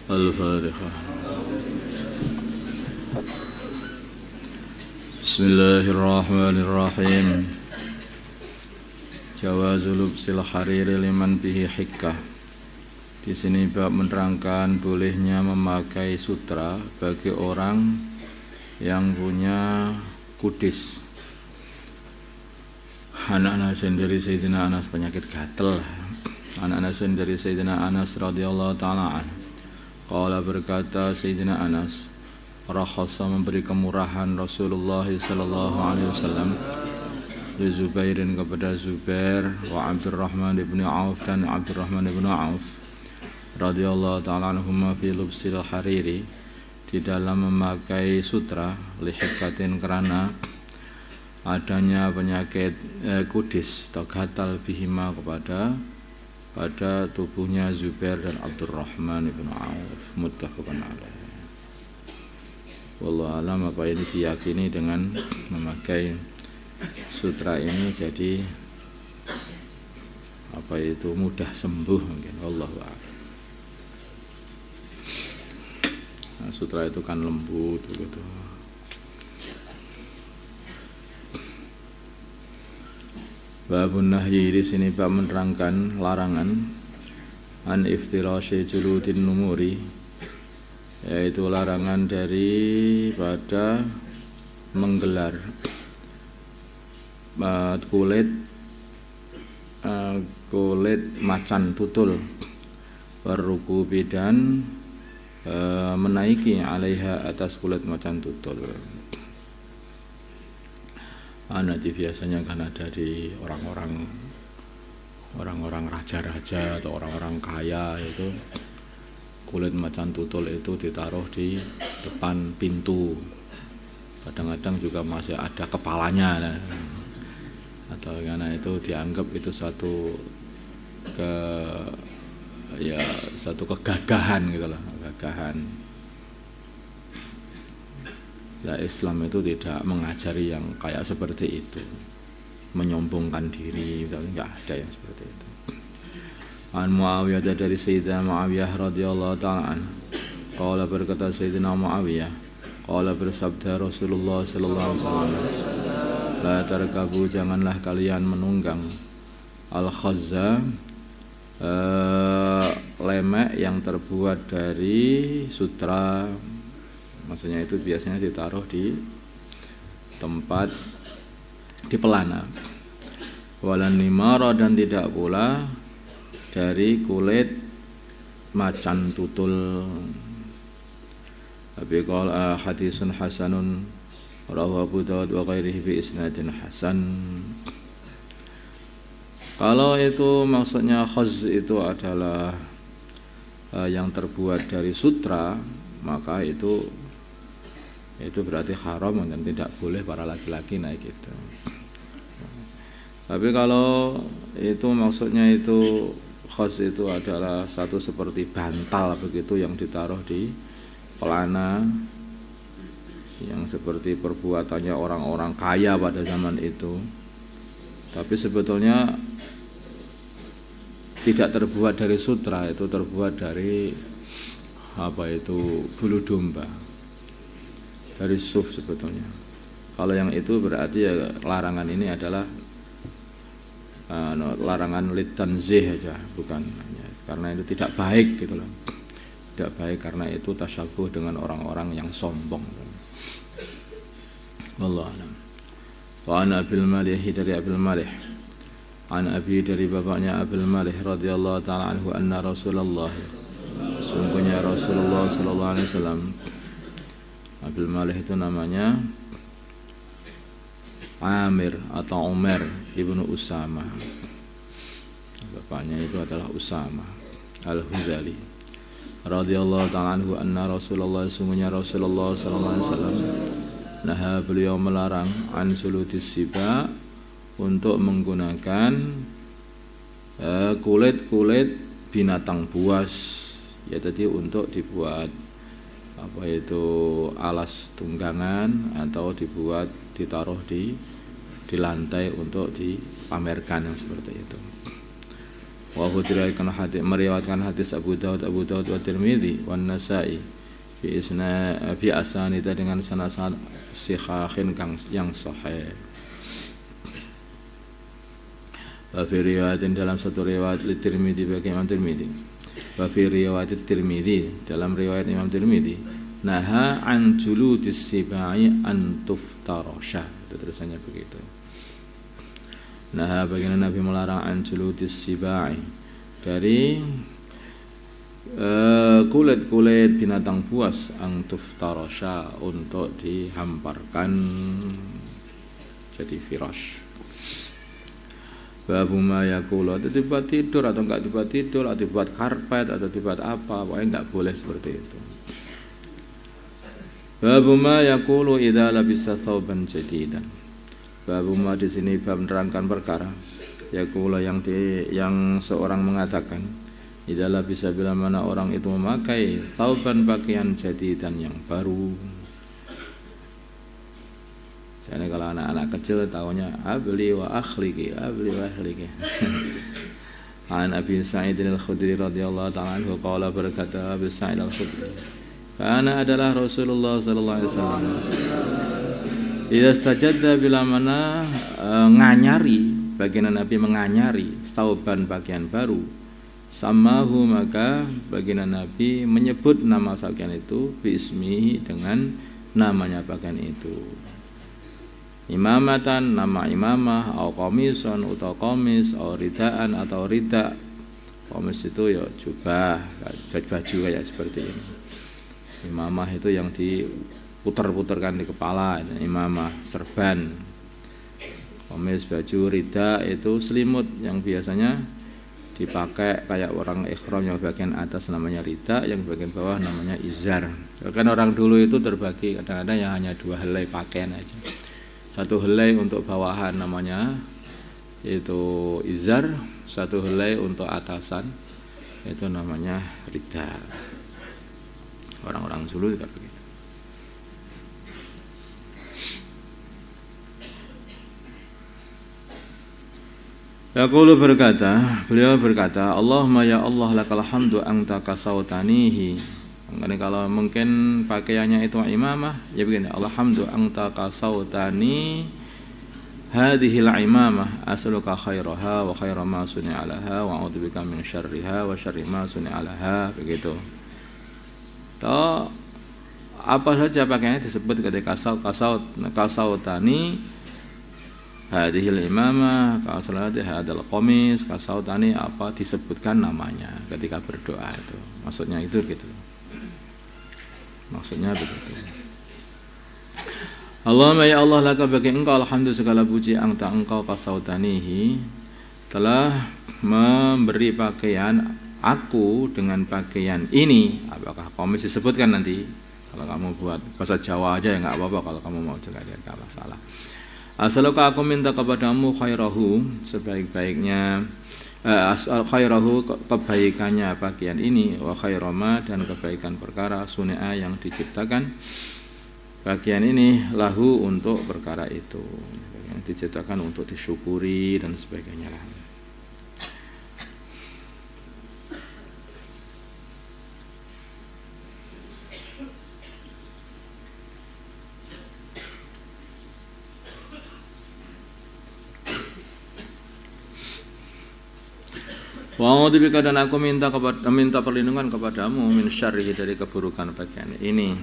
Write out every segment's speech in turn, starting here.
Al-Fatihah. Bismillahirrahmanirrahim. Jawazul lubsil hariri liman bihi hikkah. Di sini bab menerangkan bolehnya memakai sutra bagi orang yang punya kudis. Anak-anak sendiri Sayyidina Anas penyakit gatal. Anak-anak sendiri Sayyidina Anas radhiyallahu ta'ala anhu. Qala berkata Sayyidina Anas, rakhasa memberi kemurahan Rasulullah sallallahu alaihi wasallam li Zubairin kepada Zubair wa Abdurrahman ibn Auf dan Abdurrahman ibn Auf radhiyallahu ta'ala anhuma fi lubsil hariri, di dalam memakai sutra lihikatin karena adanya penyakit kudis atau gatal bihima pada tubuhnya Zubair dan Abdurrahman ibn Auf. Muttafaqun alaih. Wallahu alam, apa ini diyakini dengan memakai sutra ini jadi apa itu mudah sembuh mungkin. Wallahu a'lam. Nah, sutra itu kan lembut begitu. Babun nahyi, di sini bab menerangkan larangan an iftirasyi juludin numuri, yaitu larangan daripada menggelar kulit macan tutul, berrukubi dan menaiki alaiha atas kulit macan tutul. Nanti biasanya kan ada di orang-orang raja-raja atau orang-orang kaya itu kulit macan tutul itu ditaruh di depan pintu. Kadang-kadang juga masih ada kepalanya, atau karena itu dianggap itu satu kegagahan gitu lah, kegagahan. Ya, Islam itu tidak mengajari yang kayak seperti itu, menyombongkan diri, enggak ada yang seperti itu. An Muawiyah, dari Sayyidina Muawiyah radhiyallahu ta'ala anhu, qala berkata Sayyidina Muawiyah, qala bersabda Rasulullah sallallahu alaihi wasallam, la tarkabu, janganlah kalian menunggang al-khazza, lemek yang terbuat dari sutra. Maksudnya itu biasanya ditaruh di tempat di pelana. Walan nimara, dan tidak pula dari kulit macan tutul. Tapi qala hadisun hasanun rawahu Abu Dawud wa ghairihi bi isnadin hasan. Kalau itu maksudnya khaz itu adalah yang terbuat dari sutra, maka itu berarti haram dan tidak boleh para laki-laki naik itu. Tapi kalau itu maksudnya itu khas itu adalah satu seperti bantal begitu yang ditaruh di pelana, yang seperti perbuatannya orang-orang kaya pada zaman itu. Tapi sebetulnya tidak terbuat dari sutra, itu terbuat dari bulu domba, dari suf sebetulnya. Kalau yang itu berarti ya larangan ini adalah larangan litanzih aja, bukan karena itu tidak baik gitu loh. Tidak baik karena itu tasyabuh dengan orang-orang yang sombong. Wallahu a'lam. Wa an Abil Malih, dari Abil Malih, an Abi, dari bapaknya Abil Malih radhiyallahu ta'ala anhu, anna Rasulullah, sungguhnya Rasulullah sallallahu alaihi wasallam. Abil Malih itu namanya Amir atau Umar ibnu Usama. Bapaknya itu adalah Usama al-Hudali radhiyallahu ta'ala anhu, anna Rasulullah, sungguhnya Rasulullah sallallahu alaihi wasallam, naha, beliau melarang an suludis siba, untuk menggunakan kulit binatang buas, ya tadi untuk dibuat alas tunggangan atau ditaruh di lantai untuk dipamerkan, yang seperti itu. Wa hudirakan hadis meriwayatkan hadis Abu Daud wa Tirmidzi wan Nasa'i bi asanid dengan sanad sihahin kang yang sahih. Wa fi riwayatin dalam satu riwayat li Tirmidzi bagi Imam Tirmidzi. Wa fi riwayat Tirmidzi dalam riwayat Imam Tirmidzi naha an juludis sibai an tuftarasha. Itu tulisannya begitu. Nah, baginda Nabi melarang anjuludis sibai dari kulit-kulit binatang buas angtuf tarosha untuk dihamparkan jadi firash. Babu ma yaqulu atau dibuat tidur atau enggak dibuat tidur atau dibuat karpet atau dibuat apa, pokoknya enggak boleh seperti itu. Babu ma yaqulu idza labisa thawban jadidan. Babu ma di sini bab menerangkan perkara yaqulu yang seorang mengatakan idalah bisa bila mana orang itu memakai thawban pakaian jadidan yang baru. Jadi kalau anak-anak kecil tahunya abli wa akhliki. An Abi Sa'id al-Khudri radhiyallahu ta'ala anhu qala berkata Abi Sa'id al-Khudri karena adalah Rasulullah sallallahu alaihi wasallam idza stajadda bila mana nganyari, baginda Nabi menganyari thawban pakaian baru, samahu maka baginda Nabi menyebut nama pakaian itu bismihi dengan namanya pakaian itu. Imamatan nama imamah, atau qamisan atau qamis, atau ridaan atau rida. Qamis itu ya jubah, baju kayak seperti ini. Imamah itu yang diputar-putarkan di kepala, imamah, serban. Qamis baju, rida itu selimut yang biasanya dipakai kayak orang ikhram, yang bagian atas namanya rida, yang bagian bawah namanya izar. Kan orang dulu itu terbagi, kadang-kadang yang hanya 2 helai pakaian aja. 1 helai untuk bawahan namanya itu izar, 1 helai untuk atasan itu namanya rida. Orang-orang Zulu juga begitu. Beliau berkata, Allahumma ya Allah lakal hamdu anta kasautanihi. Kalau mungkin pakaiannya itu imamah, ya begini, alhamdu anta kasautani hadhil imamah as'aluka khairaha wa khaira ma suni'a laha wa a'udzubika min syarriha wa syarri ma suni'a laha, begitu. Toh apa saja pakaiannya disebut ketika kasautani hadhil imamah, kasautani hadal qamis, kasautani apa disebutkan namanya ketika berdoa itu. Maksudnya itu gitu. Maksudnya begitu. Allahumma ya Allah laka bagi engkau alhamdu segala puji anta engkau kasautanihi telah memberi pakaian aku dengan pakaian ini. Apakah qamis disebutkan nanti? Kalau kamu buat bahasa Jawa aja ya enggak apa-apa, kalau kamu mau juga enggak masalah. Asaluka aku minta kepadamu khairahu sebaik-baiknya khairahu kebaikannya pakaian ini, wa khairama dan kebaikan perkara sunia yang diciptakan bagian ini lahu untuk perkara itu, yang diciptakan untuk disyukuri dan sebagainya lah. Wa a'udzubika dan aku minta perlindungan kepadamu min syarrihi dari keburukan pakaian ini.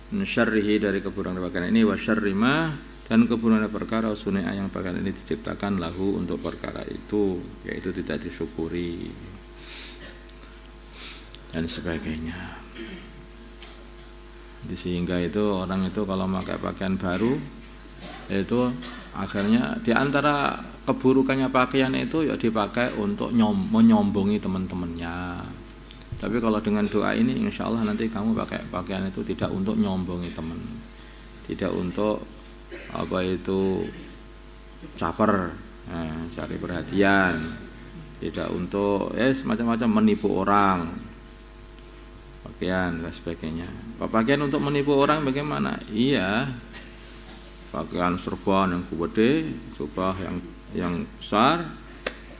Min syarrihi dari keburukan pakaian ini wa syarri ma dan keburukan perkara sunia yang pakaian ini diciptakan lahu untuk perkara itu, yaitu tidak disyukuri dan sebagainya. Sehingga itu orang itu kalau pakai pakaian baru itu akhirnya di antara keburukannya pakaian itu ya dipakai untuk menyombongi teman-temannya. Tapi kalau dengan doa ini insya Allah nanti kamu pakai pakaian itu tidak untuk nyombongi teman, tidak untuk apa itu caper, cari perhatian, tidak untuk semacam-macam menipu orang, pakaian dan sebagainya. Pakaian untuk menipu orang bagaimana? Iya, pakaian serban yang gede, jubah yang besar,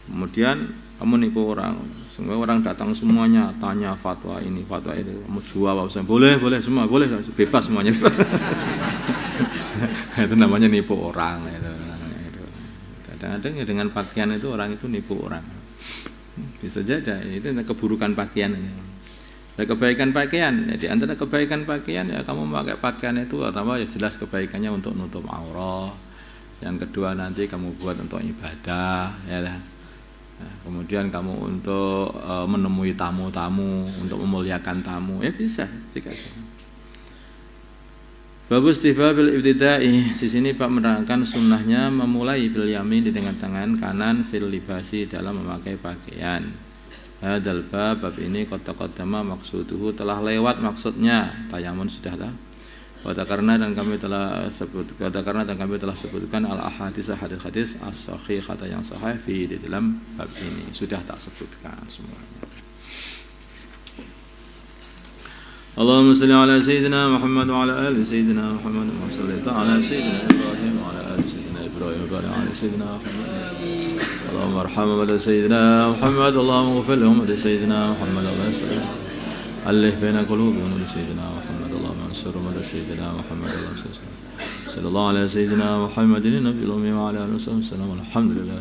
kemudian Kamu nipu orang. Semua orang datang semuanya tanya fatwa ini, fatwa itu. Kamu jual apa? Boleh semua, boleh bebas semuanya. Itu namanya nipu orang itu. Kadang-kadang ya dengan pakaian itu orang itu nipu orang. Bisa jadi itu keburukan pakaian ini. Kebaikan pakaian, ya, di antara kebaikan pakaian ya kamu memakai pakaian itu pertama ya jelas kebaikannya untuk nutup aurat. Yang kedua nanti kamu buat untuk ibadah, ya. Nah, kemudian kamu untuk menemui tamu-tamu, untuk memuliakan tamu, ya bisa jika. Babus istihbabil ibtida'i, di sini Pak menerangkan sunnahnya memulai bil yamin dengan tangan kanan fil libasi dalam memakai pakaian. Hadal bab ini qad-taqaddama maksuduhu telah lewat maksudnya, tayamun sudahlah. Karena kami telah sebutkan al ahadits hadis as-sahihah yang sahih di dalam bab ini sudah tak sebutkan semuanya. Allahumma shalli ala sayyidina Muhammad wa ala ali sayyidina Muhammad wa salli ala sayyidina Ibrahim wa ala ali sayyidina Ibrahim wa ala sayyidina Muhammad. Allahumma arham wa sayyidina Muhammad Allahumma ighfir lahum wa sayyidina Muhammad wa sallam. Alif baina qulubihim wa sayyidina Muhammad Allahumma ansur wa sayyidina Muhammad sallallahu alaihi sayyidina Muhammadin nabiyil ummi wa ala alihi wa sallam. Alhamdulillah.